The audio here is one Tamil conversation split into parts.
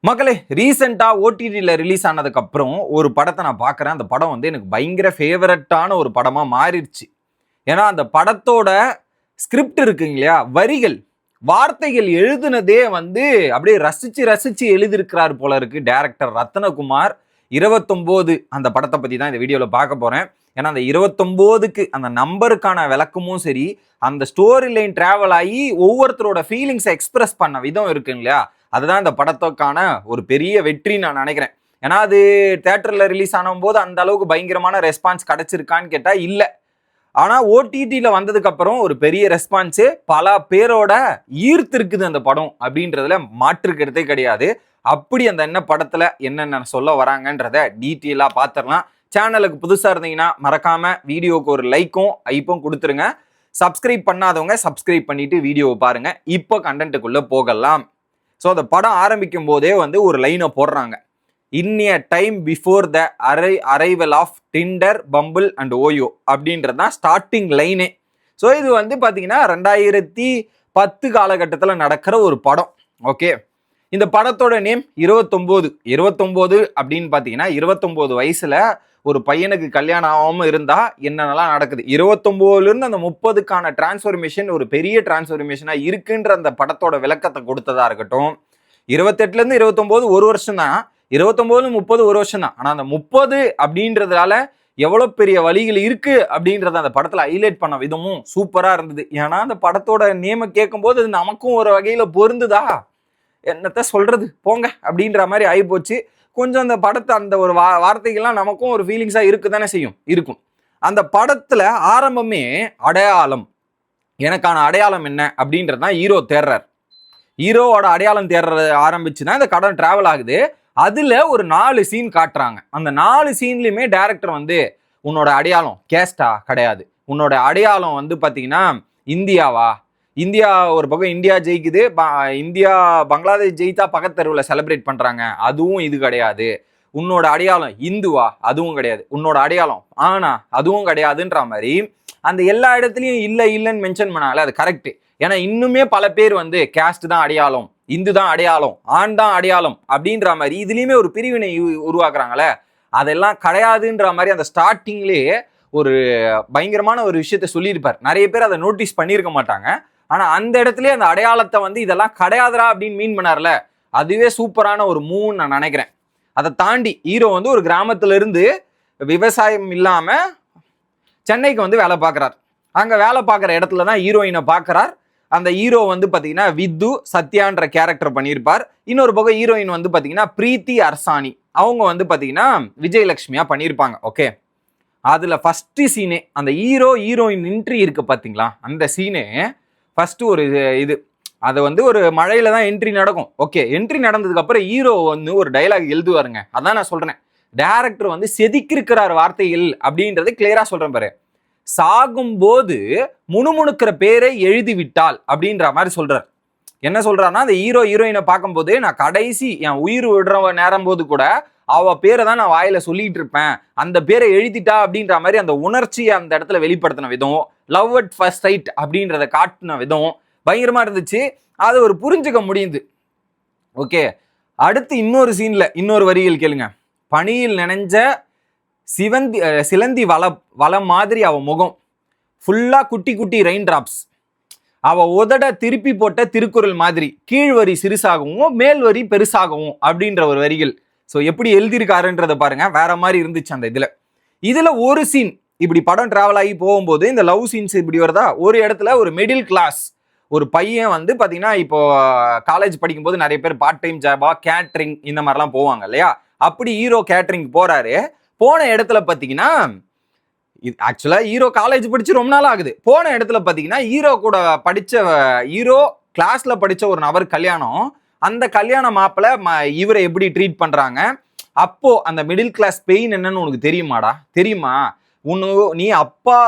மக்களே ரீசெண்டாக ஓடிடியில் ரிலீஸ் ஆனதுக்கப்புறம் ஒரு படத்தை நான் பார்க்குறேன். அந்த படம் வந்து எனக்கு பயங்கர ஃபேவரட்டான ஒரு படமாக மாறிடுச்சு. ஏன்னா அந்த படத்தோட ஸ்கிரிப்ட் இருக்குங்க இல்லையா, வரிகள் வார்த்தைகள் எழுதுனதே வந்து அப்படியே ரசித்து ரசித்து எழுதியிருக்கிறார் போல இருக்கு டைரக்டர் ரத்னகுமார். 29 அந்த படத்தை பற்றி தான் இந்த வீடியோவில் பார்க்க போகிறேன். ஏன்னா அந்த 29க்கு அந்த நம்பருக்கான விளக்கமும் சரி, அந்த ஸ்டோரி லைன் ட்ராவல் ஆகி ஒவ்வொருத்தரோட ஃபீலிங்ஸை எக்ஸ்பிரஸ் பண்ண விதம் இருக்குங்க இல்லையா, அதுதான் இந்த படத்துக்கான ஒரு பெரிய வெற்றி நான் நினைக்கிறேன். ஏன்னா அது தியேட்டரில் ரிலீஸ் ஆனும் போது அந்த அளவுக்கு பயங்கரமான ரெஸ்பான்ஸ் கிடைச்சிருக்கான்னு கேட்டால் இல்லை. ஆனால் ஓடிடியில் வந்ததுக்கு அப்புறம் ஒரு பெரிய ரெஸ்பான்ஸு பல பேரோட ஈர்த்து இருக்குது அந்த படம் அப்படின்றதுல மாற்றுக்கிறதே கிடையாது. அப்படி அந்த என்ன படத்தில் என்னென்ன சொல்ல வராங்கன்றத டீட்டெயிலாக பார்த்துடலாம். சேனலுக்கு புதுசாக இருந்தீங்கன்னா மறக்காம வீடியோவுக்கு ஒரு லைக்கும் ஐப்பும் கொடுத்துருங்க. சப்ஸ்கிரைப் பண்ணாதவங்க சப்ஸ்கிரைப் பண்ணிட்டு வீடியோவை பாருங்க. இப்போ கண்டென்ட்டுக்குள்ளே போகலாம். ஸோ அந்த படம் ஆரம்பிக்கும் போதே வந்து ஒரு லைனை போடுறாங்க. இன்னிய time before the arrival of Tinder, Bumble and OYO அப்படின்றது தான் ஸ்டார்டிங் லைனே. ஸோ இது வந்து பார்த்தீங்கன்னா 2010 காலகட்டத்தில் நடக்கிற ஒரு படம். ஓகே, இந்த படத்தோட நேம் 29 அப்படின்னு பார்த்தீங்கன்னா 29 வயசுல ஒரு பையனுக்கு கல்யாணம் ஆகாமல் இருந்தால் என்னென்னலாம் நடக்குது, 29லேருந்து அந்த 30க்கான டிரான்ஸ்ஃபர்மேஷன் ஒரு பெரிய டிரான்ஸ்ஃபர்மேஷனாக இருக்குன்ற அந்த படத்தோட விளக்கத்தை கொடுத்ததா இருக்கட்டும். 28லேருந்து 29 ஒரு வருஷம் தான், 29 30 ஒரு வருஷம் தான். ஆனால் அந்த 30 அப்படின்றதுனால எவ்வளோ பெரிய வழிகள் இருக்கு அப்படின்றத அந்த படத்தில் ஹைலைட் பண்ண விதமும் சூப்பராக இருந்தது. ஏன்னா அந்த படத்தோட நேமை கேட்கும்போது அது நமக்கும் ஒரு வகையில் பொருந்துதா, என்னத்த சொல்றது போங்க அப்படின்ற மாதிரி ஆகிப்போச்சு. கொஞ்சம் அந்த படத்தை அந்த ஒரு வார்த்தைகள்லாம் நமக்கும் ஒரு ஃபீலிங்ஸாக இருக்கு தானே செய்யும், இருக்கும். அந்த படத்தில் ஆரம்பமே அடையாளம், எனக்கான அடையாளம் என்ன அப்படின்றது தான் ஹீரோ தேர்றார். ஹீரோவோட அடையாளம் தேர்ற ஆரம்பிச்சு தான் இந்த கடன் டிராவல் ஆகுது. அதில் ஒரு 4 சீன் காட்டுறாங்க. அந்த 4 சீன்லையுமே டைரக்டர் வந்து உன்னோட அடையாளம் கேஸ்டா கிடையாது, உன்னோட அடையாளம் வந்து பார்த்தீங்கன்னா இந்தியாவா, இந்தியா ஒரு பக்கம் இந்தியா ஜெயிக்குது, இந்தியா பங்களாதேஷ் ஜெயித்தா பக்கத்தெருவில் செலிப்ரேட் பண்ணுறாங்க, அதுவும் இது கிடையாது. உன்னோட அடையாளம் இந்துவா, அதுவும் கிடையாது. உன்னோட அடையாளம் ஆனா, அதுவும் கிடையாதுன்ற மாதிரி அந்த எல்லா இடத்துலையும் இல்லை இல்லைன்னு மென்ஷன் பண்ணால அது கரெக்டு. ஏன்னா இன்னுமே பல பேர் வந்து கேஸ்ட் தான் அடையாளம், இந்து தான் அடையாளம், ஆண் தான் அடையாளம் அப்படின்ற மாதிரி இதுலேயுமே ஒரு பிரிவினை உருவாக்குறாங்களே, அதெல்லாம் கிடையாதுன்ற மாதிரி அந்த ஸ்டார்டிங்லேயே ஒரு பயங்கரமான ஒரு விஷயத்த சொல்லியிருப்பார். நிறைய பேர் அதை நோட்டீஸ் பண்ணியிருக்க மாட்டாங்க. ஆனால் அந்த இடத்துல அந்த அடையாளத்தை வந்து இதெல்லாம் கிடையாதுரா அப்படின்னு மீன் பண்ணார்ல, அதுவே சூப்பரான ஒரு மூவ் நான் நினைக்கிறேன். அதை தாண்டி ஹீரோ வந்து ஒரு கிராமத்துல இருந்து விவசாயம் இல்லாமல் சென்னைக்கு வந்து வேலை பார்க்குறார். அங்கே வேலை பார்க்குற இடத்துல தான் ஹீரோயினை பார்க்குறார். அந்த ஹீரோ வந்து பார்த்தீங்கன்னா வித்து சத்யான்ற கேரக்டர் பண்ணியிருப்பார். இன்னொரு பக்கம் ஹீரோயின் வந்து பார்த்தீங்கன்னா பிரீத்தி அர்சானி, அவங்க வந்து பார்த்தீங்கன்னா விஜயலட்சுமியா பண்ணியிருப்பாங்க. ஓகே, அதில் ஃபஸ்ட்டு சீனே அந்த ஹீரோயின் என்ட்ரி இருக்கு பார்த்தீங்களா, அந்த சீனே ஃபஸ்ட்டு ஒரு இது, அது வந்து ஒரு மழையில தான் என்ட்ரி நடக்கும். ஓகே, என்ட்ரி நடந்ததுக்கு அப்புறம் ஹீரோ வந்து ஒரு டைலாக் எழுதுவாருங்க. அதான் நான் சொல்றேன், டைரக்டர் வந்து செதுக்கிருக்கிறார் வார்த்தைகள் அப்படின்றது கிளியரா சொல்றேன் பாரு. சாகும்போது முணுமுணுக்கிற பேரை எழுதி விட்டால் அப்படின்ற மாதிரி சொல்றார். என்ன சொல்றாருன்னா, அந்த ஹீரோயினை பார்க்கும்போது நான் கடைசி என் உயிர் விடுற நேரம் போது கூட அவ பேரை தான் நான் வாயில சொல்லிட்டு இருப்பேன், அந்த பேரை எழுதிட்டா அப்படின்ற மாதிரி அந்த உணர்ச்சியை அந்த இடத்துல வெளிப்படுத்தின விதம், லவ் அட் ஃபர்ஸ்ட் சைட் அப்படின்றத காட்டின விதம் பயங்கரமா இருந்துச்சு. அது ஒரு புரிஞ்சுக்க முடியுது. ஓகே, அடுத்து இன்னொரு சீன்ல இன்னொரு வரிகள் கேளுங்க. பனியில் நினைஞ்ச சிலந்தி வளம் மாதிரி அவ முகம் ஃபுல்லா குட்டி குட்டி ரெயின் டிராப்ஸ், அவ உதட திருப்பி போட்ட திருக்குறள் மாதிரி, கீழ் வரி சிறுசாகவும் மேல் வரி பெருசாகவும் அப்படின்ற ஒரு வரிகள். ஸோ எப்படி எழுதியிருக்காருன்றதை பாருங்க, வேற மாதிரி இருந்துச்சு அந்த இதுல ஒரு சீன் இப்படி படம் டிராவல் ஆகி போகும்போது இந்த லவ் சீன்ஸ் இப்படி வருதா, ஒரு இடத்துல ஒரு மிடில் கிளாஸ் ஒரு பையன் வந்து பார்த்தீங்கன்னா இப்போ காலேஜ் படிக்கும்போது நிறைய பேர் பார்ட் டைம் ஜாபா கேட்ரிங் இந்த மாதிரிலாம் போவாங்க இல்லையா, அப்படி ஹீரோ கேட்ரிங் போறாரு. போன இடத்துல பார்த்தீங்கன்னா ஆக்சுவலாக ஹீரோ காலேஜ் படிச்சு ரொம்ப நாள் ஆகுது. போன இடத்துல பார்த்தீங்கன்னா ஹீரோ கூட படித்த ஹீரோ கிளாஸ்ல படித்த ஒரு நபர் கல்யாணம். அந்த கல்யாண மாப்பிள்ளை இவரை எப்படி ட்ரீட் பண்றாங்க, அப்போ அந்த மிடில் கிளாஸ் பெயின் என்னன்னு உனக்கு தெரியுமாடா, தெரியுமா? நீ அப்பா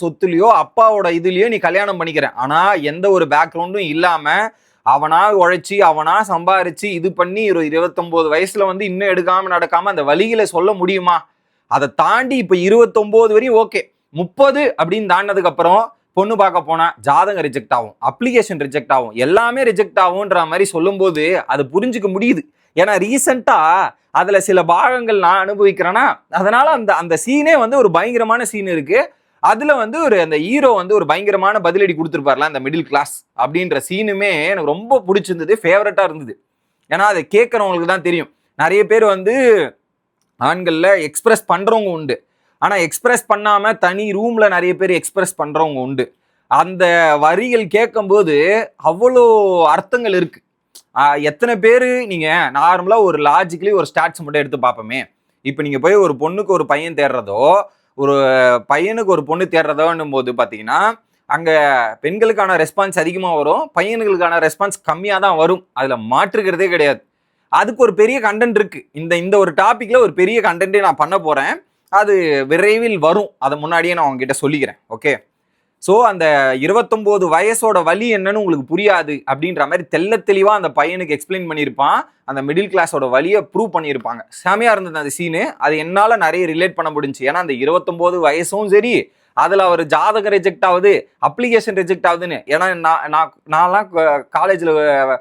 சொத்துலையோ அப்பாவோட இதுலயோ நீ கல்யாணம் பண்ணிக்கிற, ஆனா எந்த ஒரு பேக்ரவுண்டும் இல்லாம அவனா உழைச்சி அவனா சம்பாரிச்சு இது பண்ணி 29 வயசுல வந்து இன்னும் எடுக்காம நடக்காம அந்த வழிகளை சொல்ல முடியுமா? அதை தாண்டி இப்ப 29 வரையும் ஓகே, 30 அப்படின்னு தாண்டினதுக்கு அப்புறம் பொண்ணு பார்க்க போனா ஜாதகம் ரிஜெக்ட் ஆகும், அப்ளிகேஷன் ரிஜெக்ட் ஆகும், எல்லாமே ரிஜெக்ட் ஆகும்ன்ற மாதிரி சொல்லும்போது அது புரிஞ்சுக்க முடியுது. ஏன்னா ரீசெண்டா அதுல சில பாகங்கள் நான் அனுபவிக்கிறேன்னா, அதனால அந்த அந்த சீனே வந்து ஒரு பயங்கரமான சீன் இருக்கு. அதுல வந்து அந்த ஹீரோ வந்து ஒரு பயங்கரமான பதிலடி கொடுத்துருப்பார்ல அந்த மிடில் கிளாஸ் அப்படின்ற சீனுமே எனக்கு ரொம்ப பிடிச்சிருந்தது, ஃபேவரட்டா இருந்தது. ஏன்னா அதை கேட்கறவங்களுக்கு தான் தெரியும். நிறைய பேர் வந்து ஆண்கள்ல எக்ஸ்பிரஸ் பண்றவங்க உண்டு, ஆனா எக்ஸ்பிரஸ் பண்ணாம தனி ரூம்ல நிறைய பேர் எக்ஸ்பிரஸ் பண்றவங்க உண்டு. அந்த வரிகள் கேட்கும்போது அவ்வளோ அர்த்தங்கள் இருக்கு. எத்தனை பேர் நீங்க நார்மலா ஒரு லாஜிக்கலி ஒரு ஸ்டாட்ஸ் மட்டும் எடுத்து பார்ப்போமே. இப்போ நீங்க போய் ஒரு பொண்ணுக்கு ஒரு பையன் தேடுறதோ, ஒரு பையனுக்கு ஒரு பொண்ணு தேடுறதோன்னும் போது பார்த்தீங்கன்னா, அங்க பெண்களுக்கான ரெஸ்பான்ஸ் அதிகமாக வரும், பையன்களுக்கான ரெஸ்பான்ஸ் கம்மியாக தான் வரும். அதுல மாற்றுக்கிறதே கிடையாது. அதுக்கு ஒரு பெரிய கண்டென்ட் இருக்கு. இந்த ஒரு டாபிக்ல ஒரு பெரிய கண்டென்ட்டே நான் பண்ண போறேன். அது விரைவில் வரும். அதை முன்னாடியே நான் உங்ககிட்ட சொல்லிக்கிறேன். ஓகே. ஸோ அந்த 29 வயசோட வலி என்னன்னு உங்களுக்கு புரியாது அப்படின்ற மாதிரி தெல்ல தெளிவா அந்த பையனுக்கு எக்ஸ்பிளைன் பண்ணியிருப்பான். அந்த மிடில் கிளாஸோட வலியை ப்ரூவ் பண்ணியிருப்பாங்க. செமையா இருந்தது அந்த சீனு. அது என்னால நிறைய ரிலேட் பண்ண முடிஞ்சு. ஏன்னா அந்த 29 வயசும் சரி, அதுல அவர் ஜாதகம் ரிஜெக்ட் ஆகுது, அப்ளிகேஷன் ரிஜெக்ட் ஆகுதுன்னு. ஏன்னா நான்லாம் காலேஜ்ல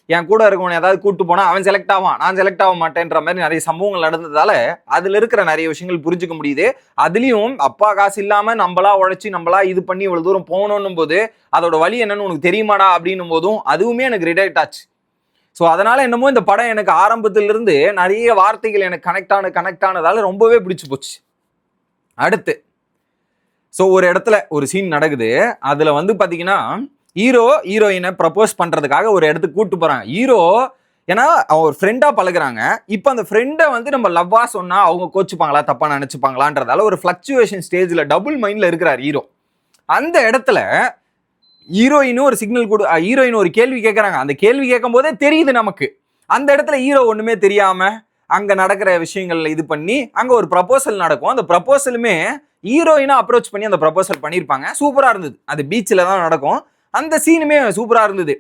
என் கூட இருக்கவன் ஏதாவது கூட்டு போனா அவன் செலக்ட் ஆவான், நான் செலக்ட் ஆக மாட்டேன்ற மாதிரி நிறைய சம்பவங்கள் நடந்ததால அதுல இருக்கிற நிறைய விஷயங்கள் புரிஞ்சுக்க முடியுது. அதுலயும் அப்பா காசு இல்லாம நம்மளா உழைச்சி நம்மளா இது பண்ணி இவ்வளவு தூரம் போகணும் போது அதோட வழி என்னன்னு உனக்கு தெரியுமாடா அப்படின்னும் போதும் அதுவுமே எனக்கு ரிலேட் ஆச்சு. ஸோ அதனால என்னமோ இந்த படம் எனக்கு ஆரம்பத்திலிருந்து நிறைய வார்த்தைகள் எனக்கு கனெக்ட் ஆனதால ரொம்பவே பிடிச்சு போச்சு. அடுத்து ஸோ ஒரு இடத்துல ஒரு சீன் நடக்குது. அதுல வந்து பாத்தீங்கன்னா ஹீரோயினை ப்ரப்போஸ் பண்றதுக்காக ஒரு இடத்துக்கு கூட்டு போறாங்க. ஹீரோ ஏன்னா அவர் ஃப்ரெண்டா பழகுறாங்க. இப்போ அந்த ஃப்ரெண்டை வந்து நம்ம லவ்வா சொன்னா அவங்க கோச்சுப்பாங்களா, தப்பா நினைச்சுப்பாங்களான்றதால ஒரு ஃபிளக்சுவேஷன் ஸ்டேஜ்ல டபுள் மைண்ட்ல இருக்கிறார் ஹீரோ. அந்த இடத்துல ஹீரோயினும் ஒரு சிக்னல் கொடு, ஹீரோயின் ஒரு கேள்வி கேட்கறாங்க. அந்த கேள்வி கேட்கும் போதே தெரியுது நமக்கு. அந்த இடத்துல ஹீரோ ஒண்ணுமே தெரியாம அங்க நடக்கிற விஷயங்கள்ல இது பண்ணி அங்க ஒரு ப்ரப்போசல் நடக்கும். அந்த ப்ரப்போசலுமே ஹீரோயினா அப்ரோச் பண்ணி அந்த ப்ரப்போசல் பண்ணியிருப்பாங்க. சூப்பரா இருந்தது. அது பீச்சில் தான் நடக்கும். அந்த சீனுமே சூப்பரா இருந்தது.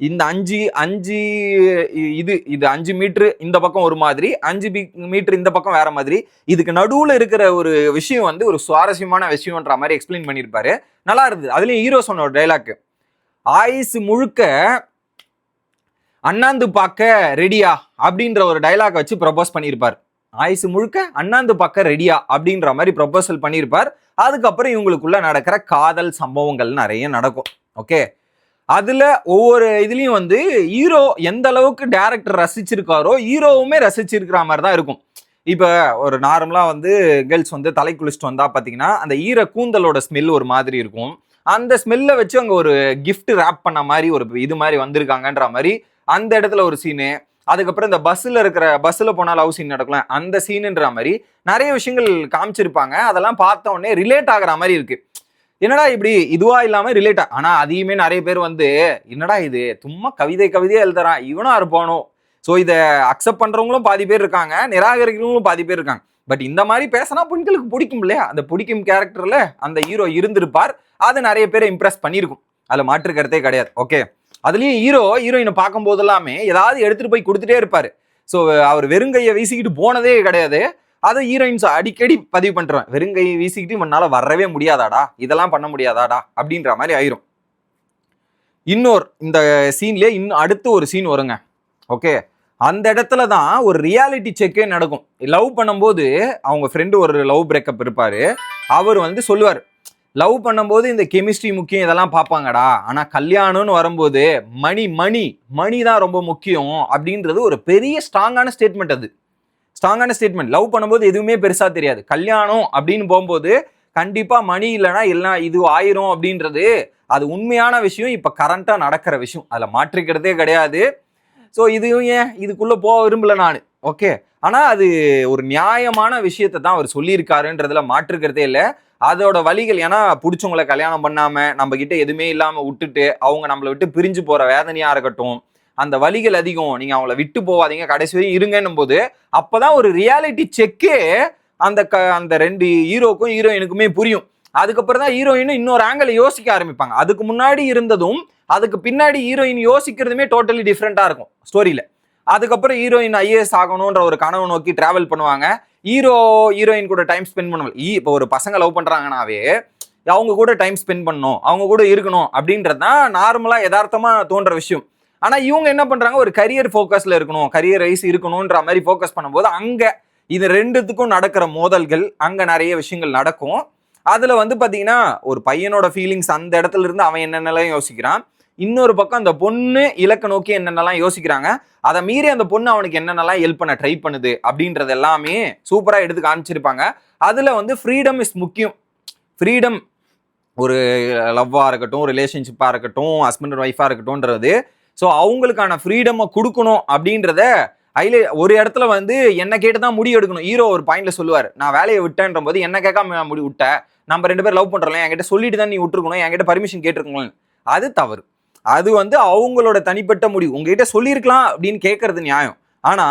இந்த 5 மீட்டர் இந்த பக்கம் ஒரு மாதிரி, 5 மீட்டர் இந்த பக்கம் வேற மாதிரி, இதுக்கு நடுவுல இருக்கிற ஒரு விஷயம் வந்து ஒரு சுவாரஸ்யமான விஷயம்ன்ற மாதிரி எக்ஸ்பிளைன் பண்ணியிருப்பாரு. நல்லா இருந்தது. அதுலயும் ஹீரோ சொன்ன ஒரு டைலாக், ஆயுசு முழுக்க அண்ணாந்து பார்க்க ரெடியா அப்படின்ற ஒரு டைலாக் வச்சு ப்ரப்போஸ் பண்ணியிருப்பார். ஆயுசு முழுக்க அண்ணாந்து பார்க்க ரெடியா அப்படின்ற மாதிரி ப்ரப்போசல் பண்ணியிருப்பார். அதுக்கப்புறம் இவங்களுக்குள்ள நடக்கிற காதல் சம்பவங்கள் நிறைய நடக்கும். ஓகே. அதுல ஒவ்வொரு இதுலயும் வந்து ஹீரோ எந்த அளவுக்கு டைரக்டர் ரசிச்சிருக்காரோ ஹீரோவுமே ரசிச்சிருக்கிற மாதிரி தான் இருக்கும். இப்ப ஒரு நார்மலா வந்து கேர்ள்ஸ் வந்து தலை குளிச்சுட்டு வந்தா பாத்தீங்கன்னா அந்த ஈர கூந்தலோட ஸ்மெல் ஒரு மாதிரி இருக்கும். அந்த ஸ்மெல்ல வச்சு அங்க ஒரு கிஃப்ட் ரேப் பண்ண மாதிரி ஒரு இது மாதிரி வந்திருக்காங்கன்ற மாதிரி அந்த இடத்துல ஒரு சீனு. அதுக்கப்புறம் இந்த பஸ்ல போனா லவ் சீன் நடக்கல அந்த சீனுன்ற மாதிரி நிறைய விஷயங்கள் காமிச்சிருப்பாங்க. அதெல்லாம் பார்த்த உடனே ரிலேட் ஆகிற மாதிரி இருக்கு. என்னடா இப்படி இதுவா இல்லாம ரிலேட்டா. ஆனா அதையுமே நிறைய பேர் வந்து என்னடா இது சும்மா கவிதையா எழுதுறான் இவனா இருப்பானோ. ஸோ இதை அக்செப்ட் பண்றவங்களும் பாதி பேர் இருக்காங்க, நிராகரிக்கிறவங்களும் பாதி பேர் இருக்காங்க. பட் இந்த மாதிரி பேசினா பெண்களுக்கு பிடிக்கும் இல்லையா, அந்த பிடிக்கும் கேரக்டர்ல அந்த ஹீரோ இருந்திருப்பார். அது நிறைய பேரை இம்ப்ரெஸ் பண்ணியிருக்கும். அதுல மாற்று கருத்தே கிடையாது. ஓகே. அதுலயும் ஹீரோயினை பார்க்கும் போது எல்லாமே ஏதாவது எடுத்துட்டு போய் கொடுத்துட்டே இருப்பாரு. ஸோ அவர் வெறுங்கையை வீசிக்கிட்டு போனதே கிடையாது. அதை ஹீரோயின்ஸ் அடிக்கடி பதிவு பண்றேன். வெறுங்கை வீசிக்கிட்டு இவனால வரவே முடியாதாடா, இதெல்லாம் பண்ண முடியாதாடா அப்படின்ற மாதிரி ஆயிரும். இந்த சீன்லயே இன்னும் அடுத்து ஒரு சீன் வருங்க. ஓகே. அந்த இடத்துல தான் ஒரு ரியாலிட்டி செக்கே நடக்கும். லவ் பண்ணும்போது அவங்க ஃப்ரெண்டு ஒரு லவ் பிரேக்கப் இருப்பாரு. அவர் வந்து சொல்லுவார், லவ் பண்ணும்போது இந்த கெமிஸ்ட்ரி முக்கியம், இதெல்லாம் பார்ப்பாங்கடா, ஆனா கல்யாணம்னு வரும்போது மணி தான் ரொம்ப முக்கியம் அப்படின்றது ஒரு பெரிய ஸ்ட்ராங்கான ஸ்டேட்மெண்ட். அது ஸ்ட்ராங்கான ஸ்டேட்மெண்ட். லவ் பண்ணும்போது எதுவுமே பெருசா தெரியாது, கல்யாணம் அப்படின்னு போகும்போது கண்டிப்பா மணி இல்லைன்னா எல்லாம் இது ஆயிரும் அப்படின்றது அது உண்மையான விஷயம். இப்ப கரண்டா நடக்கிற விஷயம், அதுல மாற்றிக்கிறதே கிடையாது. ஸோ இதுவும் ஏன் இதுக்குள்ள போக விரும்பல நான். ஓகே. ஆனா அது ஒரு நியாயமான விஷயத்தை தான் அவர் சொல்லியிருக்காருன்றதுல மாற்றுக்கிறதே இல்லை. அதோட வழிகள், ஏன்னா பிடிச்சவங்களை கல்யாணம் பண்ணாம நம்ம கிட்ட எதுவுமே இல்லாம விட்டுட்டு அவங்க நம்மளை விட்டு பிரிஞ்சு போற வேதனையா இருக்கட்டும், அந்த வலிகள் அதிகம். நீங்க அவங்கள விட்டு போவாதீங்க, கடைசி வரையும் இருங்கன்னும் போது அப்பதான் ஒரு ரியாலிட்டி செக்கே அந்த 2 ஹீரோக்கும் ஹீரோயினுக்குமே புரியும். அதுக்கப்புறம் தான் ஹீரோயினும் இன்னொரு ஆங்கிள் யோசிக்க ஆரம்பிப்பாங்க. அதுக்கு முன்னாடி இருந்ததும் அதுக்கு பின்னாடி ஹீரோயின் யோசிக்கிறதுமே டோட்டலி டிஃப்ரெண்டா இருக்கும் ஸ்டோரியில. அதுக்கப்புறம் ஹீரோயின் ஐஏஎஸ் ஆகணும்ன்ற ஒரு கனவு நோக்கி டிராவல் பண்ணுவாங்க. ஹீரோயின் கூட டைம் ஸ்பெண்ட் பண்ணுவாங்க. இப்போ ஒரு பசங்க லவ் பண்றாங்கன்னாவே அவங்க கூட டைம் ஸ்பெண்ட் பண்ணணும், அவங்க கூட இருக்கணும் அப்படின்றது தான் நார்மலா யதார்த்தமா தோன்ற விஷயம். ஆனா இவங்க என்ன பண்றாங்க, ஒரு கரியர் ஃபோக்கஸ்ல இருக்கணும், கரியர் ரைஸ் இருக்கணும்ன்ற மாதிரி ஃபோக்கஸ் பண்ணும்போது அங்க இது ரெண்டுத்துக்கும் நடக்கிற மோதல்கள், அங்க நிறைய விஷயங்கள் நடக்கும். அதுல வந்து பாத்தீங்கன்னா ஒரு பையனோட ஃபீலிங்ஸ் அந்த இடத்துல இருந்து அவன் என்னென்னலாம் யோசிக்கிறான், இன்னொரு பக்கம் அந்த பொண்ணு இலக்க நோக்கி என்னென்னலாம் யோசிக்கிறாங்க, அதை மீறி அந்த பொண்ணு அவனுக்கு என்னென்னலாம் ஹெல்ப் பண்ண ட்ரை பண்ணுது அப்படின்றது எல்லாமே சூப்பரா எடுத்து காமிச்சிருப்பாங்க. அதுல வந்து ஃப்ரீடம் இஸ் முக்கியம். ஃப்ரீடம் ஒரு லவ்வாக இருக்கட்டும், ரிலேஷன்ஷிப்பாக இருக்கட்டும், ஹஸ்பண்ட் அண்ட் ஒய்ஃபாக இருக்கட்டும்ன்றது, ஸோ அவங்களுக்கான ஃப்ரீடமை கொடுக்கணும் அப்படின்றத ஒரு இடத்துல வந்து என்ன கேட்டு தான் முடிவு எடுக்கணும். ஹீரோ ஒரு பாயிண்ட்ல சொல்லுவார், நான் வேலையை விட்டேன்ற போது என்ன கேட்காம முடிவு விட்டேன், நம்ம 2 பேரும் லவ் பண்றோம், என்கிட்ட சொல்லிட்டு தான் நீ விட்டுருக்கணும், என்கிட்ட பர்மிஷன் கேட்டிருக்கணும். அது தவறு. அது வந்து அவங்களோட தனிப்பட்ட முடிவு. உங்ககிட்ட சொல்லியிருக்கலாம் அப்படின்னு கேட்கறது நியாயம். ஆனா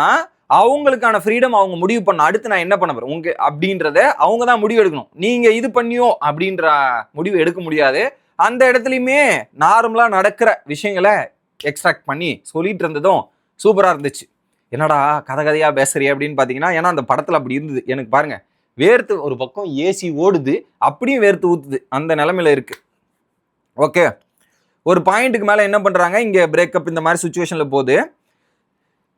அவங்களுக்கான ஃப்ரீடம் அவங்க முடிவு பண்ண, அடுத்து நான் என்ன பண்ண போறேன் உங்க அப்படின்றத அவங்க தான் முடிவு எடுக்கணும். நீங்க இது பண்ணியோ அப்படின்ற முடிவு எடுக்க முடியாது. அந்த இடத்துலையுமே நார்மலா நடக்கிற விஷயங்களை எக்ஸ்ட்ராக்ட் பண்ணி சொல்லிட்டு இருந்ததும் சூப்பரா இருந்துச்சு. என்னடா கதை கதையா பேசுறிய அப்படின்னு பாத்தீங்கன்னா, ஏன்னா அந்த படத்துல அப்படி இருந்தது. எனக்கு பாருங்க, வேர்த்து ஒரு பக்கம் ஏசி ஓடுது, அப்படியும் வேர்த்து ஊத்துது, அந்த நிலைமையில இருக்கு. ஓகே, ஒரு பாயிண்ட்டுக்கு மேல என்ன பண்றாங்க, இங்க பிரேக்கப் இந்த மாதிரி சுச்சுவேஷன்ல போகுது.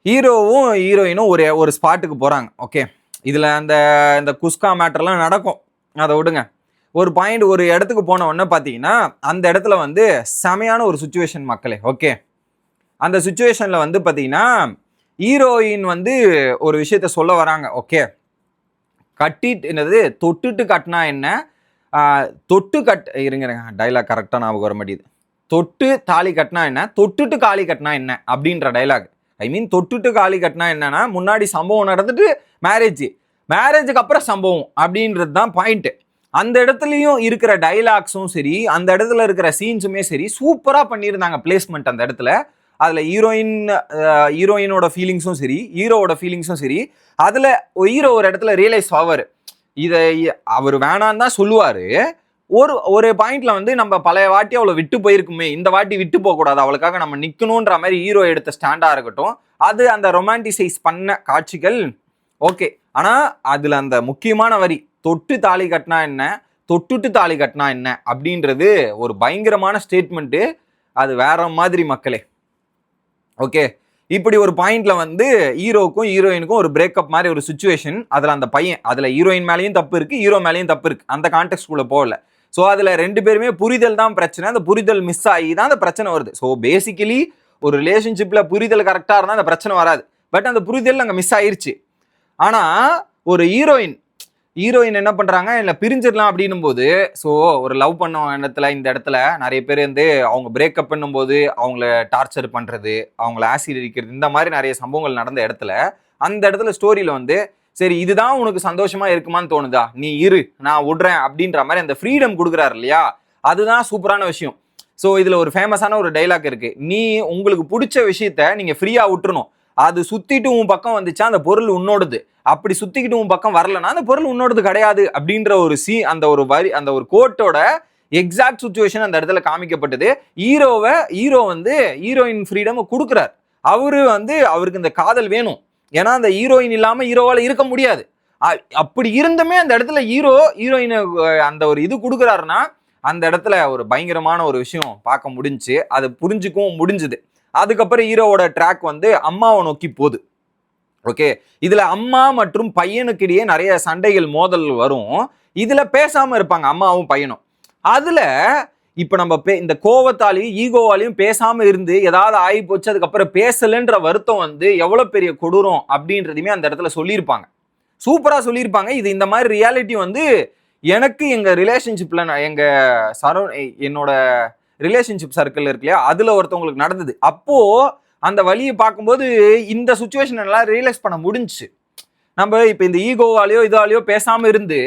ஹீரோவும் ஹீரோயினும் ஒரு ஸ்பாட்டுக்கு போறாங்க. ஓகே, இதுல அந்த குஸ்கா மேட்டர்லாம் நடக்கும், அதை விடுங்க. ஒரு பாயிண்ட், ஒரு இடத்துக்கு போன உடனே பாத்தீங்கன்னா அந்த இடத்துல வந்து செமையான ஒரு சுச்சுவேஷன் மக்களே. ஓகே, அந்த சுச்சுவேஷன்ல வந்து பாத்தீங்கன்னா ஹீரோயின் வந்து ஒரு விஷயத்த சொல்ல வராங்க. ஓகே, கட்டிட்டு என்னது தொட்டுட்டு கட்டினா என்ன, தொட்டு இருங்க டைலாக் கரெக்டா ஞாபகம் வர மாட்டேது. தொட்டு தாலி கட்டினா என்ன, தொட்டுட்டு காலி கட்டினா என்ன அப்படின்ற டைலாக். ஐ மீன் தொட்டுட்டு காலி கட்டினா என்னன்னா, முன்னாடி சம்பவம் நடந்துட்டு மேரேஜுக்கு அப்புறம் சம்பவம் அப்படின்றது தான் பாயிண்ட். அந்த இடத்துலையும் இருக்கிற டைலாக்ஸும் சரி, அந்த இடத்துல இருக்கிற சீன்ஸுமே சரி, சூப்பரா பண்ணியிருந்தாங்க பிளேஸ்மெண்ட் அந்த இடத்துல. அதுல ஹீரோயினோட ஃபீலிங்ஸும் சரி, ஹீரோவோட ஃபீலிங்ஸும் சரி, அதுல ஹீரோ ஒரு இடத்துல ரியலைஸ் ஆவாரு, இதை அவர் வேணான்னு தான் சொல்லுவாரு. ஒரு பாயிண்ட்ல வந்து நம்ம பழைய வாட்டி அவளை விட்டு போயிருக்குமே, இந்த வாட்டி விட்டு போக கூடாது, அவளுக்காக நம்ம நிக்கணும்ன்ற மாதிரி ஹீரோ எடுத்த ஸ்டாண்டா இருக்கட்டும், அது அந்த ரொமான்டிசைஸ் பண்ண காட்சிகள் ஓகே. ஆனா அதுல அந்த முக்கியமான வரி, தொட்டு தாலி கட்டினா என்ன, தொட்டுட்டு தாலி கட்டினா என்ன அப்படின்றது ஒரு பயங்கரமான ஸ்டேட்மெண்ட். அது வேற மாதிரி மக்களே. ஓகே, இப்படி ஒரு பாயிண்ட்ல வந்து ஹீரோக்கும் ஹீரோயினுக்கும் ஒரு பிரேக்கப் மாதிரி ஒரு சுச்சுவேஷன். அதுல அந்த பையன், அதுல ஹீரோயின் மேலேயும் தப்பு இருக்கு, ஹீரோ மேலேயும் தப்பு இருக்கு, அந்த கான்டெக்ட் குள்ள போகல. ஸோ அதுல 2 பேருமே புரிதல் தான் பிரச்சனை. அந்த புரிதல் மிஸ் ஆகி தான் அந்த பிரச்சனை வருது. ஸோ பேசிக்கலி ஒரு ரிலேஷன்ஷிப்ல புரிதல் கரெக்டா இருந்தா அந்த பிரச்சனை வராது. பட் அந்த புரிதல் அங்க மிஸ் ஆயிருச்சு. ஆனா ஒரு ஹீரோயின் என்ன பண்றாங்க, இல்லை பிரிஞ்சிடலாம் அப்படின்னும் போது, ஸோ ஒரு லவ் பண்ண இடத்துல இந்த இடத்துல நிறைய பேர் வந்து அவங்க பிரேக்கப் பண்ணும்போது அவங்கள டார்ச்சர் பண்றது, அவங்கள ஆசிட் அடிக்கிறது, இந்த மாதிரி நிறைய சம்பவங்கள் நடந்த இடத்துல அந்த இடத்துல ஸ்டோரியில வந்து சரி இதுதான் உனக்கு சந்தோஷமா இருக்குமான்னு தோணுதா, நீ இரு நான் விடுறேன் அப்படின்ற மாதிரி அந்த ஃப்ரீடம் கொடுக்குறாரு இல்லையா, அதுதான் சூப்பரான விஷயம். ஸோ இதுல ஒரு ஃபேமஸான ஒரு டைலாக் இருக்கு, நீ உங்களுக்கு பிடிச்ச விஷயத்த நீங்க ஃப்ரீயா விட்டுறணும், அது சுத்திட்டு உன் பக்கம் வந்துச்சா அந்த பொருள் உன்னோடுது, அப்படி சுத்திக்கிட்டு உன் பக்கம் வரலன்னா அந்த பொருள் உன்னோடது கிடையாது அப்படின்ற ஒரு அந்த ஒரு வரி, அந்த ஒரு கோட்டோட எக்ஸாக்ட் சுச்சுவேஷன் அந்த இடத்துல காமிக்கப்பட்டது. ஹீரோ வந்து ஹீரோயின் ஃப்ரீடம் கொடுக்குறாரு. அவரு வந்து அவருக்கு இந்த காதல் வேணும், ஏன்னா அந்த ஹீரோயின் இல்லாம ஹீரோவால இருக்க முடியாது. அப்படி இருந்துமே அந்த இடத்துல ஹீரோயின் அந்த ஒரு இது கொடுக்குறாருன்னா அந்த இடத்துல ஒரு பயங்கரமான ஒரு விஷயம் பார்க்க முடிஞ்சு, அது புரிஞ்சுக்கவும் முடிஞ்சுது. அதுக்கப்புறம் ஹீரோவோட ட்ராக் வந்து அம்மாவை நோக்கி போகுது. ஓகே, இதுல அம்மா மற்றும் பையனுக்கு இடையே நிறைய சண்டைகள் மோதல் வரும். இதுல பேசாம இருப்பாங்க அம்மாவும் பையனும். அதுல இப்ப நம்ம இந்த கோவத்தாலையும் ஈகோவாலையும் பேசாம இருந்து ஏதாவது ஆகி போச்சு, அதுக்கப்புறம் பேசலன்ற வருத்தம் வந்து எவ்வளவு பெரிய கொடூரம் அப்படின்றதையுமே அந்த இடத்துல சொல்லியிருப்பாங்க, சூப்பரா சொல்லியிருப்பாங்க. இது இந்த மாதிரி ரியாலிட்டி வந்து எனக்கு எங்க ரிலேஷன்ஷிப்ல என்னோட ரிலேஷன்ஷிப் சர்க்கிள் இருக்கு இல்லையா, அதுல ஒருத்தவங்களுக்கு நடந்தது. அப்போ அந்த வழியை பார்க்கும்போது இந்த சுச்சுவேஷன் எல்லாம் ரியலைஸ் பண்ண முடிஞ்சு. நம்ம இப்ப இந்த ஈகோவாலையோ இதாலேயோ பேசாம இருந்து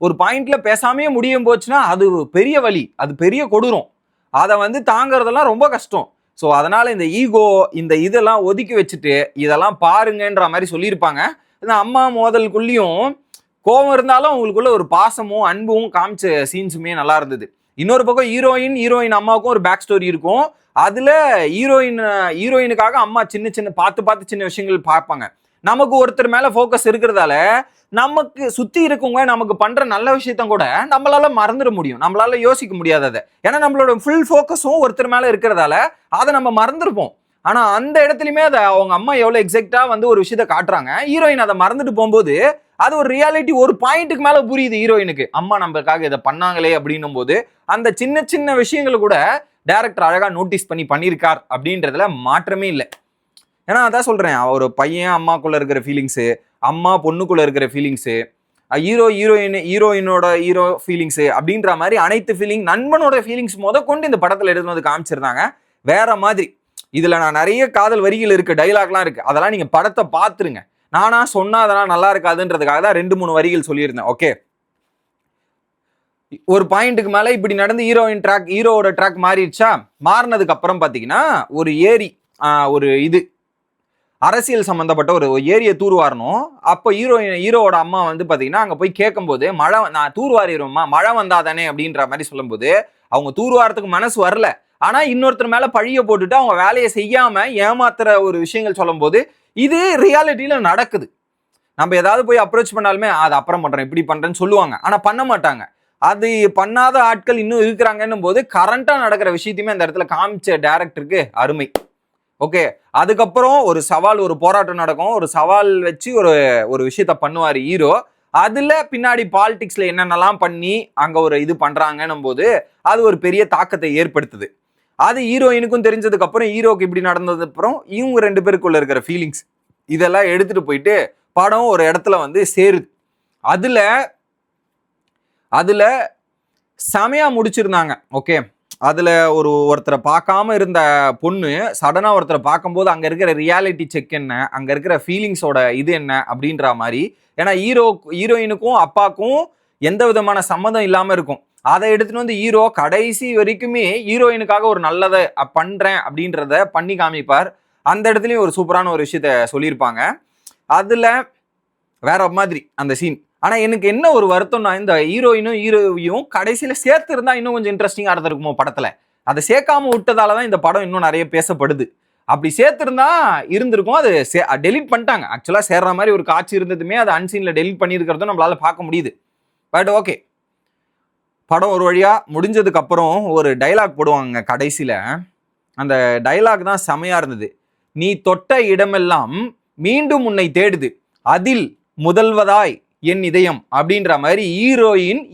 ஒரு பாயிண்ட்ல பேசாமே முடியும் போச்சுன்னா அது பெரிய வலி, அது பெரிய கொடூரம், அதை வந்து தாங்கறதெல்லாம் ரொம்ப கஷ்டம். ஸோ அதனால இந்த ஈகோ இந்த இதெல்லாம் ஒதுக்கி வச்சுட்டு இதெல்லாம் பாருங்கன்ற மாதிரி சொல்லியிருப்பாங்க. இந்த அம்மா மோதலுக்குள்ளேயும் கோபம் இருந்தாலும் அவங்களுக்குள்ள ஒரு பாசமும் அன்பும் காமிச்ச சீன்ஸுமே நல்லா இருந்தது. இன்னொரு பக்கம் ஹீரோயின் அம்மாவுக்கும் ஒரு பேக் ஸ்டோரி இருக்கும். அதுல ஹீரோயினுக்காக அம்மா சின்ன பார்த்து சின்ன விஷயங்கள் பார்ப்பாங்க. நமக்கு ஒருத்தர் மேல ஃபோக்கஸ் இருக்கிறதால நமக்கு சுத்தி இருக்கவங்க நமக்கு பண்ற நல்ல விஷயத்த கூட நம்மளால மறந்துட முடியும், நம்மளால யோசிக்க முடியாது அதை. ஏன்னா நம்மளோட ஃபுல் ஃபோக்கஸும் ஒருத்தர் மேல இருக்கிறதால அதை நம்ம மறந்துருப்போம். ஆனா அந்த இடத்துலயுமே அதை அவங்க அம்மா எவ்வளவு எக்ஸாக்டா வந்து ஒரு விஷயத்த காட்டுறாங்க. ஹீரோயின் அதை மறந்துட்டு போகும்போது அது ஒரு ரியாலிட்டி ஒரு பாயிண்ட்டுக்கு மேல புரியுது ஹீரோயினுக்கு. அம்மா நம்மளுக்காக இதை பண்ணாங்களே அப்படின்னும் போது அந்த சின்ன சின்ன விஷயங்களை கூட டைரக்டர் அழகா நோட்டீஸ் பண்ணியிருக்கார் அப்படின்றதுல மாற்றமே இல்லை. ஏன்னா அதான் சொல்றேன், ஒரு பையன் அம்மாக்குள்ள இருக்கிற ஃபீலிங்ஸு, அம்மா பொண்ணுக்குள்ள இருக்கிற ஃபீலிங்ஸு, ஹீரோ ஃபீலிங்ஸு அப்படின்ற மாதிரி அனைத்து ஃபீலிங், நண்பனோட ஃபீலிங்ஸ் கொண்டு இந்த படத்துல எடுத்து வந்து காமிச்சிருந்தாங்க வேற மாதிரி. இதுல நான் நிறைய காதல் வரிகள் இருக்கு, டைலாக்லாம் இருக்கு, அதெல்லாம் நீங்க படத்தை பார்த்துருங்க. நானா சொன்னா அதெல்லாம் நல்லா இருக்காதுன்றதுக்காக தான் 2-3 வரிகள் சொல்லியிருந்தேன். ஓகே, ஒரு பாயிண்ட்டுக்கு மேல இப்படி நடந்து ஹீரோவோட ட்ராக் மாறிடுச்சா, மாறினதுக்கு அப்புறம் பாத்தீங்கன்னா ஒரு ஏரி, ஒரு இது அரசியல் சம்பந்தப்பட்ட ஒரு ஏரியை தூர்வாரணும். அப்போ ஹீரோவோட அம்மா வந்து பாத்தீங்கன்னா அங்க போய் கேட்கும்போது, மழை நான் தூர்வாரிடுவோம்மா, மழை வந்தாதானே அப்படின்ற மாதிரி சொல்லும்போது அவங்க தூர்வாரத்துக்கு மனசு வரல. ஆனா இன்னொருத்தர் மேல பழிய போட்டுட்டு அவங்க வேலையை செய்யாம ஏமாத்துற ஒரு விஷயங்கள் சொல்லும் போது இது ரியாலிட்டியில நடக்குது. நம்ம ஏதாவது போய் அப்ரோச் பண்ணாலுமே அது அப்புறம் பண்றேன் இப்படி பண்றேன்னு சொல்லுவாங்க, ஆனா பண்ண மாட்டாங்க. அது பண்ணாத ஆட்கள் இன்னும் இருக்கிறாங்கன்னும் போது கரண்டா நடக்கிற விஷயத்தையுமே அந்த இடத்துல காமிச்ச டைரக்டருக்கு அருமை. ஓகே, அதுக்கப்புறம் ஒரு சவால், ஒரு போராட்டம் நடக்கும், ஒரு சவால் வச்சு ஒரு விஷயத்த பண்ணுவாரு ஹீரோ. அதுல பின்னாடி பாலிடிக்ஸ்ல என்னென்னலாம் பண்ணி அங்க ஒரு இது பண்றாங்கன்னும் போது அது ஒரு பெரிய தாக்கத்தை ஏற்படுத்துது. அது ஹீரோயினுக்கும் தெரிஞ்சதுக்கு அப்புறம், ஹீரோக்கு இப்படி நடந்தது அப்புறம் இவங்க 2 பேருக்குள்ள இருக்கிற ஃபீலிங்ஸ் இதெல்லாம் எடுத்துட்டு போயிட்டு படம் ஒரு இடத்துல வந்து சேருது. அதுல செமையா முடிச்சிருந்தாங்க. ஓகே, அதுல ஒருத்தரை பார்க்காம இருந்த பொண்ணு சடனா ஒருத்தரை பார்க்கும்போது அங்க இருக்கிற ரியாலிட்டி செக் என்ன, அங்க இருக்கிற ஃபீலிங்ஸோட இது என்ன அப்படின்ற மாதிரி. ஏன்னா ஹீரோயினுக்கும் அப்பாக்கும் எந்த விதமான சம்மதம் இல்லாம இருக்கும். அதை எடுத்துட்டு வந்து ஹீரோ கடைசி வரைக்குமே ஹீரோயினுக்காக ஒரு நல்லதை பண்றேன் அப்படின்றத பண்ணி காமிப்பார். அந்த இடத்துலயும் ஒரு சூப்பரான ஒரு விஷயத்த சொல்லியிருப்பாங்க. அதுல வேற மாதிரி அந்த சீன். ஆனா எனக்கு என்ன ஒரு வருத்தம்னா, இந்த ஹீரோயும் கடைசியில சேர்த்து இருந்தா இன்னும் கொஞ்சம் இன்ட்ரெஸ்டிங்கா இருந்திருக்குமோ படத்துல. அதை சேர்க்காம விட்டதாலதான் இந்த படம் இன்னும் நிறைய பேசப்படுது. அப்படி சேர்த்திருந்தா இருந்திருக்கும். அது டெலிட் பண்ணிட்டாங்க. ஆக்சுவலா சேர்ற மாதிரி ஒரு காட்சி இருந்ததுமே அது அன்சீன்ல டெலிட் பண்ணியிருக்கிறதும் நம்மளால பார்க்க முடியுது. பட் ஓகே, படம் ஒரு வழியா முடிஞ்சதுக்கு அப்புறம் ஒரு டைலாக் போடுவாங்க கடைசியில. அந்த டைலாக் தான் செமையா இருந்தது. நீ தொட்ட இடமெல்லாம் மீண்டும் உன்னை தேடுது, அதில் முதல்வதாய் என் இதயம் அப்படின்ற மாதிரி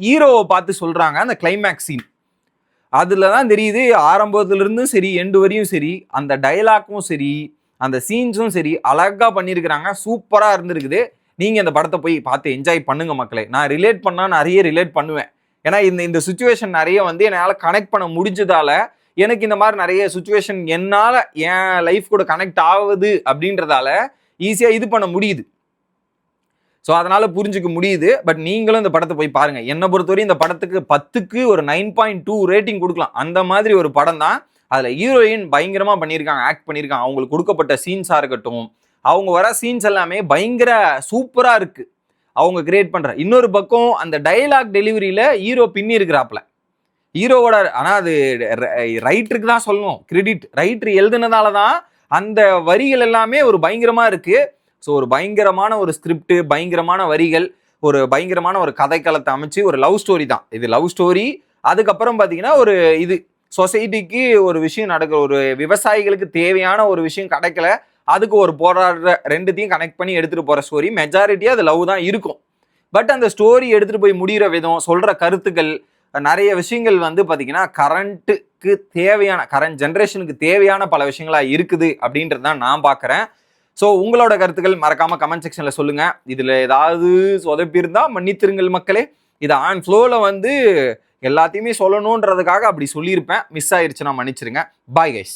ஹீரோவை பார்த்து சொல்றாங்க. அந்த கிளைமேக்ஸ் சீன் அதுலதான் தெரியுது, ஆரம்பத்துல இருந்தும் சரி எண்டு வரையும் சரி அந்த டைலாக்கும் சரி அந்த சீன்ஸும் சரி அழகா பண்ணியிருக்கிறாங்க. சூப்பரா இருந்திருக்குது. நீங்க இந்த படத்தை போய் பார்த்து என்ஜாய் பண்ணுங்க மக்களே. நான் ரிலேட் பண்ணா நிறைய ரிலேட் பண்ணுவேன். ஏன்னா இந்த சுச்சுவேஷன் நிறைய வந்து என்னால் கனெக்ட் பண்ண முடிஞ்சதால எனக்கு இந்த மாதிரி நிறைய சுச்சுவேஷன் என்னால் என் லைஃப் கூட கனெக்ட் ஆகுது அப்படின்றதால ஈஸியாக இது பண்ண முடியுது. ஸோ அதனால புரிஞ்சுக்க முடியுது. பட் நீங்களும் இந்த படத்தை போய் பாருங்க. என்னை பொறுத்தவரை இந்த படத்துக்கு 10க்கு ஒரு 9.2 ரேட்டிங் கொடுக்கலாம். அந்த மாதிரி ஒரு படம் தான். அதுல ஹீரோயின் பயங்கரமா பண்ணியிருக்காங்க, ஆக்ட் பண்ணியிருக்காங்க. அவங்களுக்கு கொடுக்கப்பட்ட சீன்ஸா இருக்கட்டும், அவங்க வர சீன்ஸ் எல்லாமே பயங்கர சூப்பரா இருக்கு. அவங்க கிரியேட் பண்ற இன்னொரு பக்கம் அந்த டைலாக் டெலிவரியில ஹீரோ பின்னி இருக்கிறாப்ல. ஹீரோவோட ஆனா அது ரைட்டருக்கு தான் சொல்லணும் கிரெடிட். ரைட்டர் எழுதுனதால தான் அந்த வரிகள் எல்லாமே ஒரு பயங்கரமா இருக்கு. ஸோ ஒரு பயங்கரமான ஒரு ஸ்கிரிப்ட், பயங்கரமான வரிகள், ஒரு பயங்கரமான ஒரு கதைக்களத்தை அமைச்சு ஒரு லவ் ஸ்டோரி தான் இது. Love story. அதுக்கப்புறம் பார்த்தீங்கன்னா ஒரு இது சொசைட்டிக்கு ஒரு விஷயம் நடக்கிற, ஒரு விவசாயிகளுக்கு தேவையான ஒரு விஷயம் கிடைக்கல, அதுக்கு ஒரு போராடுற, ரெண்டுத்தையும் கனெக்ட் பண்ணி எடுத்துட்டு போற ஸ்டோரி. மெஜாரிட்டியா அது லவ் தான் இருக்கும். பட் அந்த ஸ்டோரி எடுத்துட்டு போய் முடிகிற விதம், சொல்ற கருத்துக்கள், நிறைய விஷயங்கள் வந்து பார்த்தீங்கன்னா கரண்ட் ஜென்ரேஷனுக்கு தேவையான பல விஷயங்களா இருக்குது அப்படின்றது தான் நான் பார்க்குறேன். ஸோ உங்களோட கருத்துக்கள் மறக்காம கமெண்ட் செக்ஷன்ல சொல்லுங்க. இதுல ஏதாவது சொதப்பி இருந்தா மன்னித்திருங்கள் மக்களே. இதை ஆன் ஃப்ளோல வந்து எல்லாத்தையுமே சொல்லணுன்றதுக்காக அப்படி சொல்லியிருப்பேன். மிஸ் ஆயிருச்சுன்னா மன்னிச்சிருங்க. Bye guys.